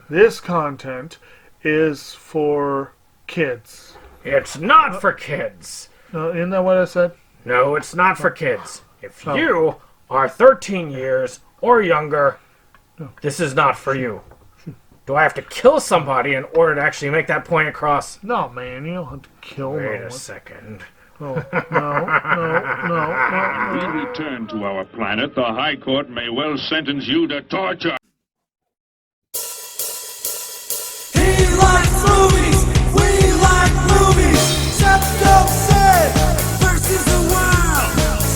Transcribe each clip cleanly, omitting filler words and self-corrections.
this content is for kids. It's not for kids. Isn't that what I said? No, it's not for kids. If you are 13 years or younger, this is not for you. Do I have to kill somebody in order to actually make that point across? No, man, you don't have to kill no one. Wait a second. Oh, no. We return to our planet. The High Court may well sentence you to torture. He likes movies. We like movies. SeptumSin versus the world.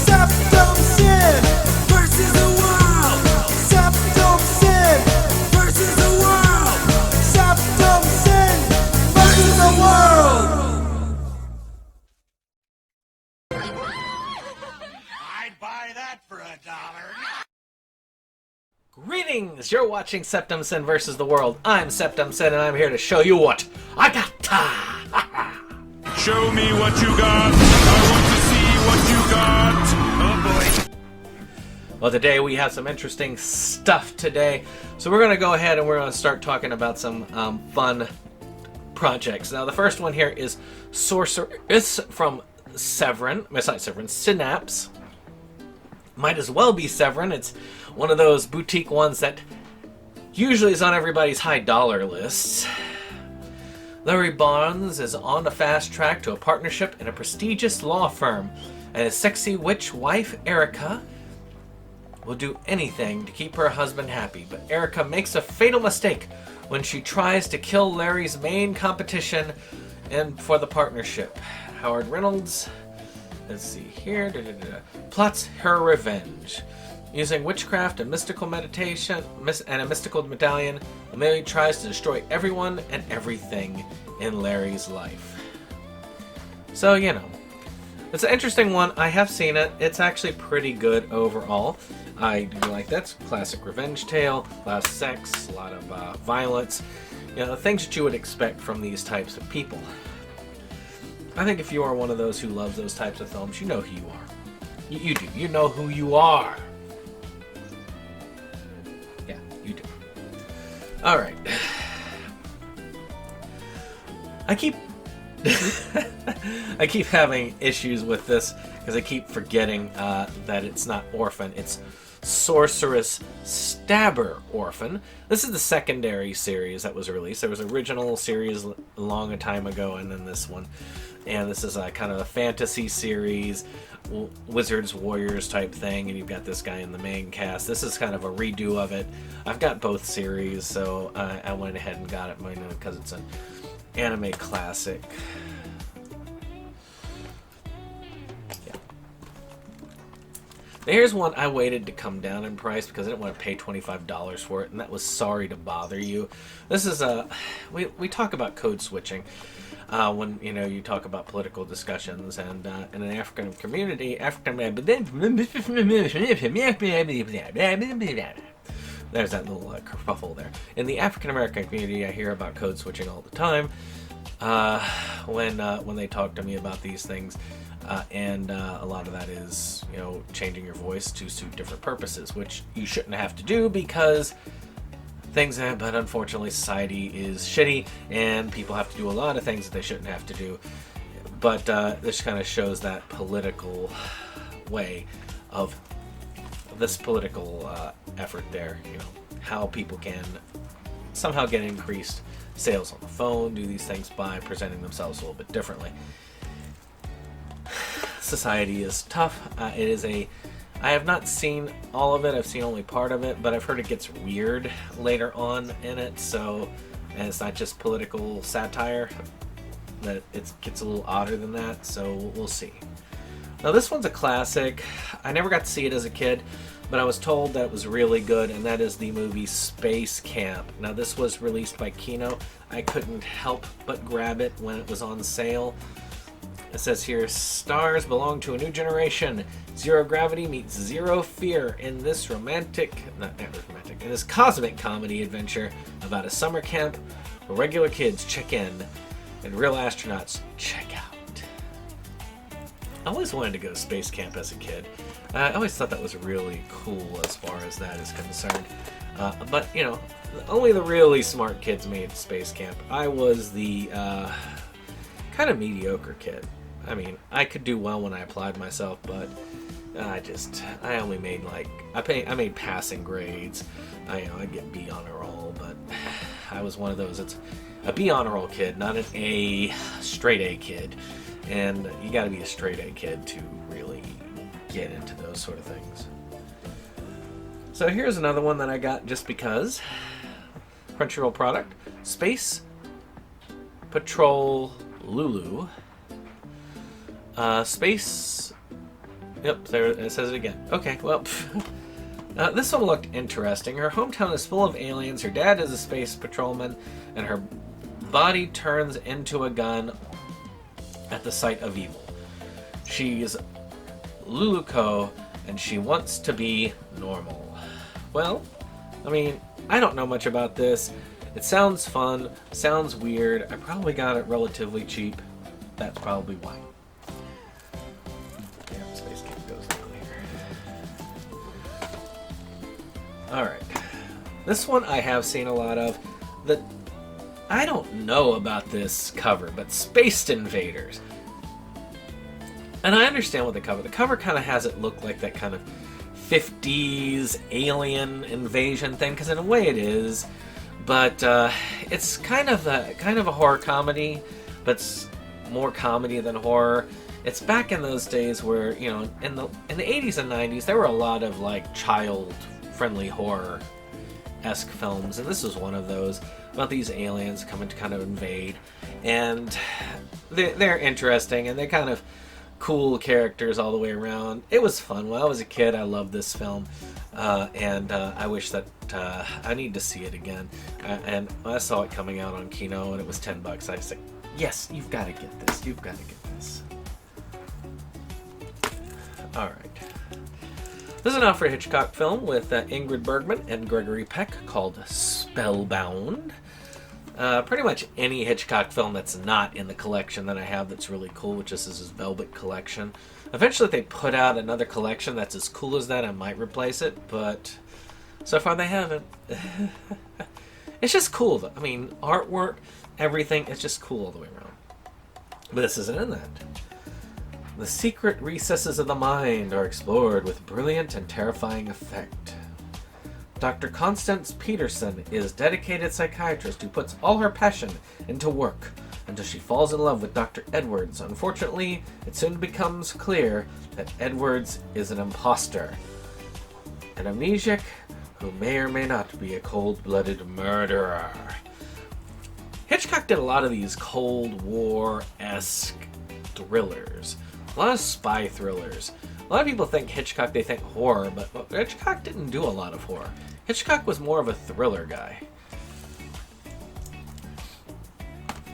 SeptumSin versus the world. SeptumSin versus the world. SeptumSin versus the world. I'd buy that for $1. Greetings! You're watching SeptumSin versus the world. I'm SeptumSin, and I'm here to show you what I got. Show me what you got. I want to see what you got. Oh boy. Well, today we have some interesting stuff today. So we're going to go ahead and we're going to start talking about some fun projects. Now, the first one here is Sorceress from Synapse. Might as well be Severin. It's one of those boutique ones that usually is on everybody's high dollar lists. Larry Barnes is on a fast track to a partnership in a prestigious law firm, and his sexy witch wife, Erica, will do anything to keep her husband happy. But Erica makes a fatal mistake when she tries to kill Larry's main competition and for the partnership. Howard Reynolds, let's see here, plots her revenge. Using witchcraft and mystical meditation and a mystical medallion, Amelia tries to destroy everyone and everything in Larry's life. So, you know, it's an interesting one. I have seen it. It's actually pretty good overall. I do like that. It's a classic revenge tale, a lot of sex, a lot of violence, you know, things that you would expect from these types of people. I think if you are one of those who loves those types of films, you know who you are. You do. You know who you are. Yeah, you do. Alright. I keep having issues with this because I keep forgetting that it's not Orphan. It's Sorceress Stabber Orphan. This is the secondary series that was released. There was an original series a long time ago, and then this one. And this is a kind of a fantasy series, Wizards, Warriors type thing, and you've got this guy in the main cast. This is kind of a redo of it. I've got both series, so I went ahead and got it because it's an anime classic. Yeah. Now here's one I waited to come down in price because I didn't want to pay $25 for it, and that was Sorry to Bother You. This is we talk about code switching. When you talk about political discussions, and in an African community, there's that little kerfuffle there. In the African American community, I hear about code switching all the time. When they talk to me about these things, and a lot of that is changing your voice to suit different purposes, which you shouldn't have to do because things have, but unfortunately society is shitty and people have to do a lot of things that they shouldn't have to do. But this kind of shows that political way of this political effort there, how people can somehow get increased sales on the phone, do these things by presenting themselves a little bit differently. Society is tough. I have not seen all of it. I've seen only part of it, but I've heard it gets weird later on in it. So, and it's not just political satire, that it gets a little odder than that. So we'll see. Now this one's a classic. I never got to see it as a kid, but I was told that it was really good, and that is the movie Space Camp. Now this was released by Kino. I couldn't help but grab it when it was on sale. It says here, stars belong to a new generation. Zero gravity meets zero fear in this in this cosmic comedy adventure about a summer camp where regular kids check in and real astronauts check out. I always wanted to go to space camp as a kid. I always thought that was really cool as far as that is concerned. But, you know, only the really smart kids made Space Camp. I was the kind of mediocre kid. I mean, I could do well when I applied myself, but I only made I made passing grades. I'd get B on a roll, but I was one of those. It's a B on a roll kid, not an A, straight A kid. And you got to be a straight A kid to really get into those sort of things. So here's another one that I got just because. Crunchyroll product, Space Patrol Lulu. Space. Yep, there it says it again. Okay, well, this one looked interesting. Her hometown is full of aliens. Her dad is a space patrolman, and her body turns into a gun at the sight of evil. She's Luluko, and she wants to be normal. Well, I mean, I don't know much about this. It sounds fun, sounds weird. I probably got it relatively cheap. That's probably why. Yeah, Space Camp goes down here. Alright. This one I have seen a lot of. I don't know about this cover, but Spaced Invaders. And I understand what the cover kind of has it look like that kind of 50s alien invasion thing, because in a way it is, but it's kind of a horror comedy, but it's more comedy than horror. It's back in those days where, you know, in the 80s and 90s there were a lot of like child-friendly horror-esque films, and this was one of those about these aliens coming to kind of invade, and they're interesting and they're kind of cool characters all the way around. It was fun. When I was a kid, I loved this film, and I wish that I need to see it again. And I saw it coming out on Kino, and it was $10. I was like, "Yes, you've got to get this. You've got to get this." All right. This is an Alfred Hitchcock film with Ingrid Bergman and Gregory Peck called Spellbound. Pretty much any Hitchcock film that's not in the collection that I have that's really cool, which is his Velvet collection. Eventually, if they put out another collection that's as cool as that, I might replace it, but so far they haven't. It's just cool, though. I mean, artwork, everything, it's just cool all the way around. But this isn't in that. The secret recesses of the mind are explored with brilliant and terrifying effect. Dr. Constance Peterson is a dedicated psychiatrist who puts all her passion into work until she falls in love with Dr. Edwards. Unfortunately, it soon becomes clear that Edwards is an imposter, an amnesiac who may or may not be a cold-blooded murderer. Hitchcock did a lot of these Cold War-esque thrillers, a lot of spy thrillers. A lot of people think Hitchcock, they think horror, but Hitchcock didn't do a lot of horror. Hitchcock was more of a thriller guy.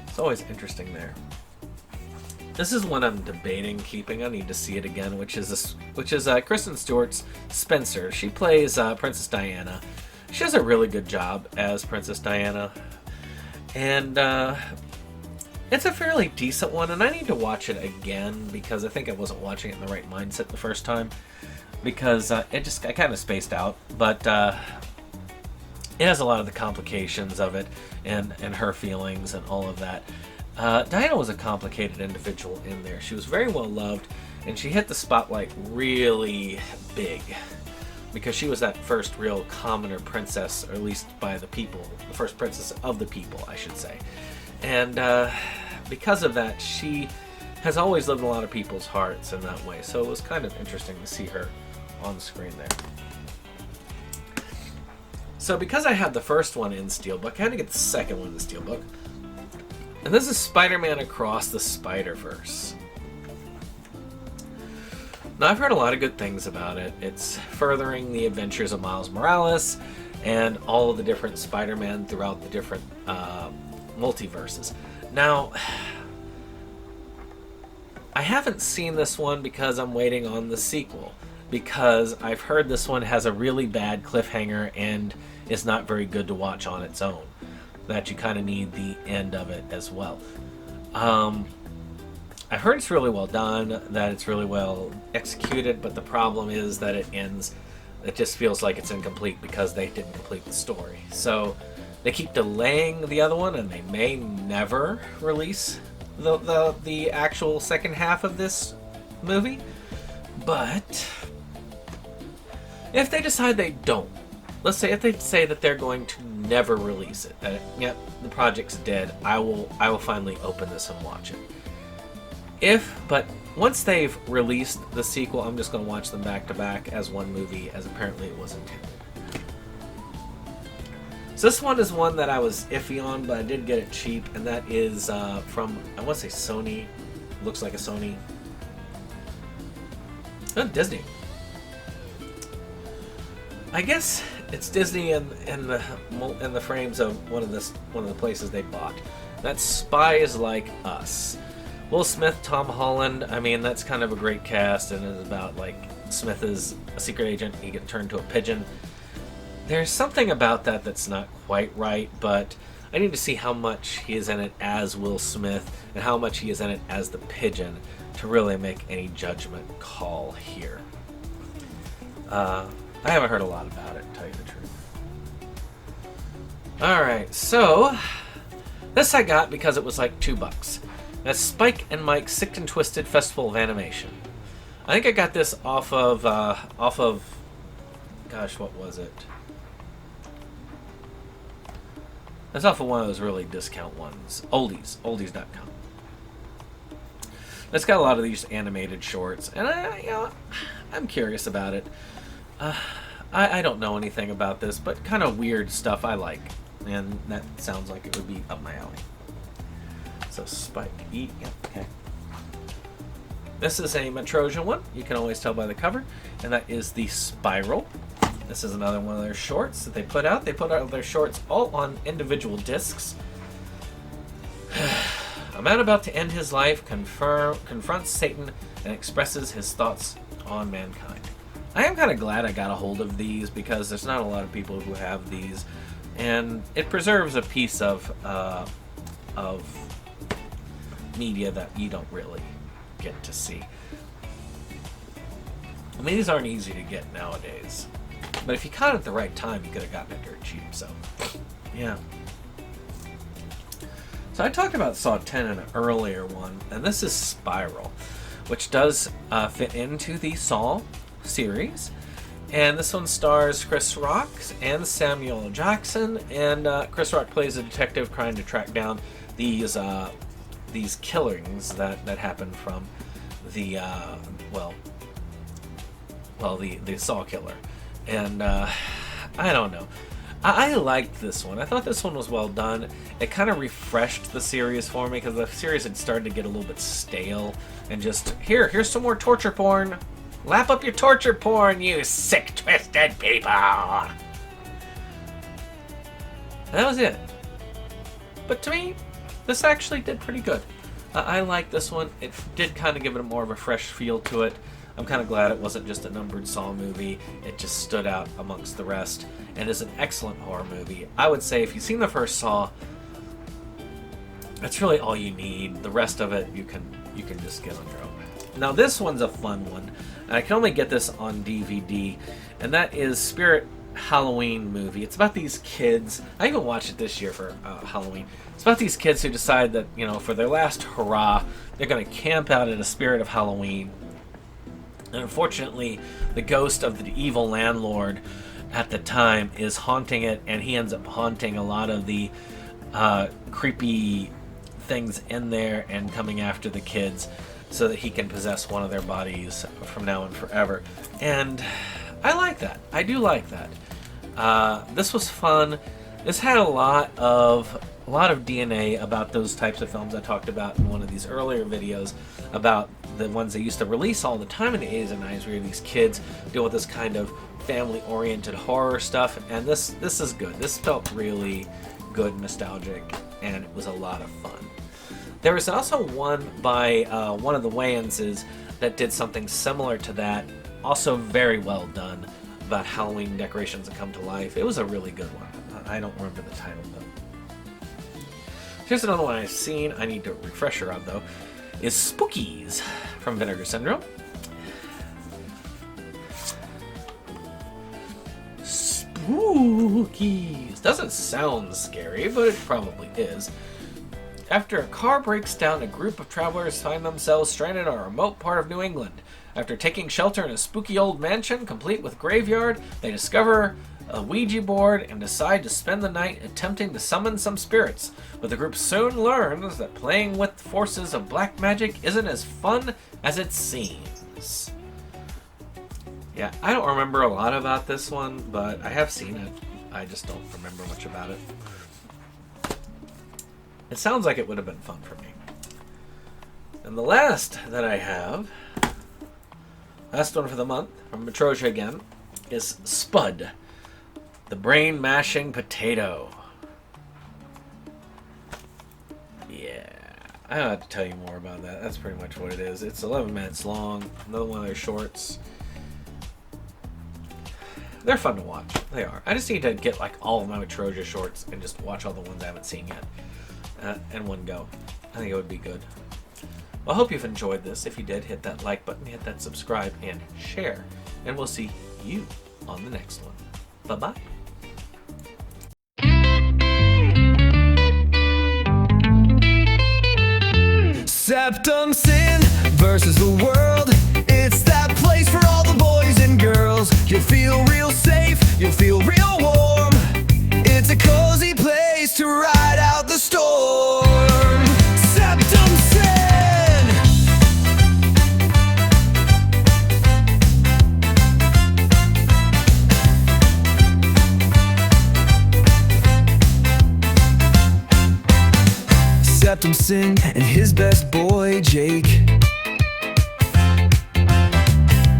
It's always interesting there. This is one I'm debating keeping. I need to see it again, which is Kristen Stewart's Spencer. She plays Princess Diana. She does a really good job as Princess Diana, and it's a fairly decent one, and I need to watch it again because I think I wasn't watching it in the right mindset the first time, because I kind of spaced out, but it has a lot of the complications of it and her feelings and all of that. Diana was a complicated individual in there. She was very well loved, and she hit the spotlight really big because she was that first real commoner princess, or at least by the people, the first princess of the people, I should say. And because of that, she has always lived in a lot of people's hearts in that way. So it was kind of interesting to see her on screen there. So because I had the first one in Steelbook, I had to get the second one in the Steelbook. And this is Spider-Man Across the Spider-Verse. Now, I've heard a lot of good things about it. It's furthering the adventures of Miles Morales and all of the different Spider-Man throughout the different multiverses. Now, I haven't seen this one because I'm waiting on the sequel, because I've heard this one has a really bad cliffhanger and is not very good to watch on its own, that you kind of need the end of it as well. I I heard it's really well done, that it's really well executed, but the problem is that it ends. It just feels like it's incomplete because they didn't complete the story. So they keep delaying the other one, and they may never release the actual second half of this movie. But if they decide they don't, let's say if they say that they're going to never release it, that yep, the project's dead, I will finally open this and watch it. But once they've released the sequel, I'm just going to watch them back to back as one movie, as apparently it was intended. So this one is one that I was iffy on, but I did get it cheap, and that is from, I want to say Sony. Looks like a Sony. Oh, Disney. I guess it's Disney in the frames of one of the places they bought. That's Spies Like Us. Will Smith, Tom Holland. I mean, that's kind of a great cast, and it's about like Smith is a secret agent. He gets turned to a pigeon. There's something about that that's not quite right, but I need to see how much he is in it as Will Smith and how much he is in it as the pigeon to really make any judgment call here. I haven't heard a lot about it, to tell you the truth. Alright, so this I got because it was like $2. That's Spike and Mike's Sick and Twisted Festival of Animation. I think I got this off of gosh, what was it? That's off of one of those really discount ones. Oldies.com. It's got a lot of these animated shorts, and I'm curious about it. I don't know anything about this, but kind of weird stuff I like, and that sounds like it would be up my alley. So Spike E. Yeah, okay. This is a Metrosia one. You can always tell by the cover, and that is the Spiral. This is another one of their shorts that they put out. They put out their shorts all on individual discs. A man about to end his life confronts Satan and expresses his thoughts on mankind. I am kind of glad I got a hold of these because there's not a lot of people who have these, and it preserves a piece of media that you don't really get to see. I mean, these aren't easy to get nowadays, but if you caught it at the right time, you could have gotten it dirt cheap. So, yeah. So I talked about Saw 10 in an earlier one, and this is Spiral, which does fit into the Saw series. And this one stars Chris Rock and Samuel Jackson, and Chris Rock plays a detective trying to track down these killings that happen from the the Saw killer. And I don't know. I liked this one. I thought this one was well done. It kind of refreshed the series for me because the series had started to get a little bit stale. And just, here's some more torture porn. Lap up your torture porn, you sick, twisted people. And that was it. But to me, this actually did pretty good. I like this one. It did kind of give it more of a fresh feel to it. I'm kind of glad it wasn't just a numbered Saw movie. It just stood out amongst the rest and is an excellent horror movie. I would say if you've seen the first Saw, that's really all you need. The rest of it, you can just get on your own. Now this one's a fun one. I can only get this on DVD, and that is Spirit Halloween movie. It's about these kids. I even watched it this year for Halloween. It's about these kids who decide that, for their last hurrah, they're going to camp out at a Spirit of Halloween. And unfortunately, the ghost of the evil landlord at the time is haunting it, and he ends up haunting a lot of the creepy things in there and coming after the kids so that he can possess one of their bodies from now and forever. And I like that. I do like that. This was fun. This had a lot of DNA about those types of films I talked about in one of these earlier videos about the ones they used to release all the time in the 80s and 90s, where these kids deal with this kind of family-oriented horror stuff. And this is good. This felt really good, nostalgic, and it was a lot of fun. There was also one by one of the Wayanses that did something similar to that, also very well done, about Halloween decorations that come to life. It was a really good one. I don't remember the title though. Here's another one I've seen, I need a refresher of though, is Spookies from Vinegar Syndrome. Spookies. Doesn't sound scary, but it probably is. After a car breaks down, a group of travelers find themselves stranded on a remote part of New England. After taking shelter in a spooky old mansion, complete with graveyard, they discover a Ouija board and decide to spend the night attempting to summon some spirits. But the group soon learns that playing with forces of black magic isn't as fun as it seems. Yeah, I don't remember a lot about this one, but I have seen it. I just don't remember much about it. It sounds like it would have been fun for me. And the last that I have, last one for the month, from Metrosia again, is Spud, the brain-mashing potato. Yeah, I don't have to tell you more about that. That's pretty much what it is. It's 11 minutes long. Another one of their shorts. They're fun to watch. They are. I just need to get like all of my Metrosia shorts and just watch all the ones I haven't seen yet. In one go. I think it would be good. Well, I hope you've enjoyed this. If you did, hit that like button, hit that subscribe, and share. And we'll see you on the next one. Bye-bye. SeptumSin versus the world. It's that place for all the boys and girls. You'll feel real safe, you'll feel real warm. It's a cozy place to ride out the storm. SeptumSin. SeptumSin and his best boy Jake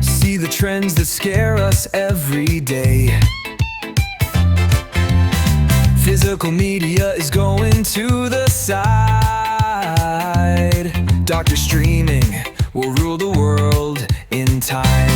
see the trends that scare us every day. Physical media is going to the side. Doctor streaming will rule the world in time.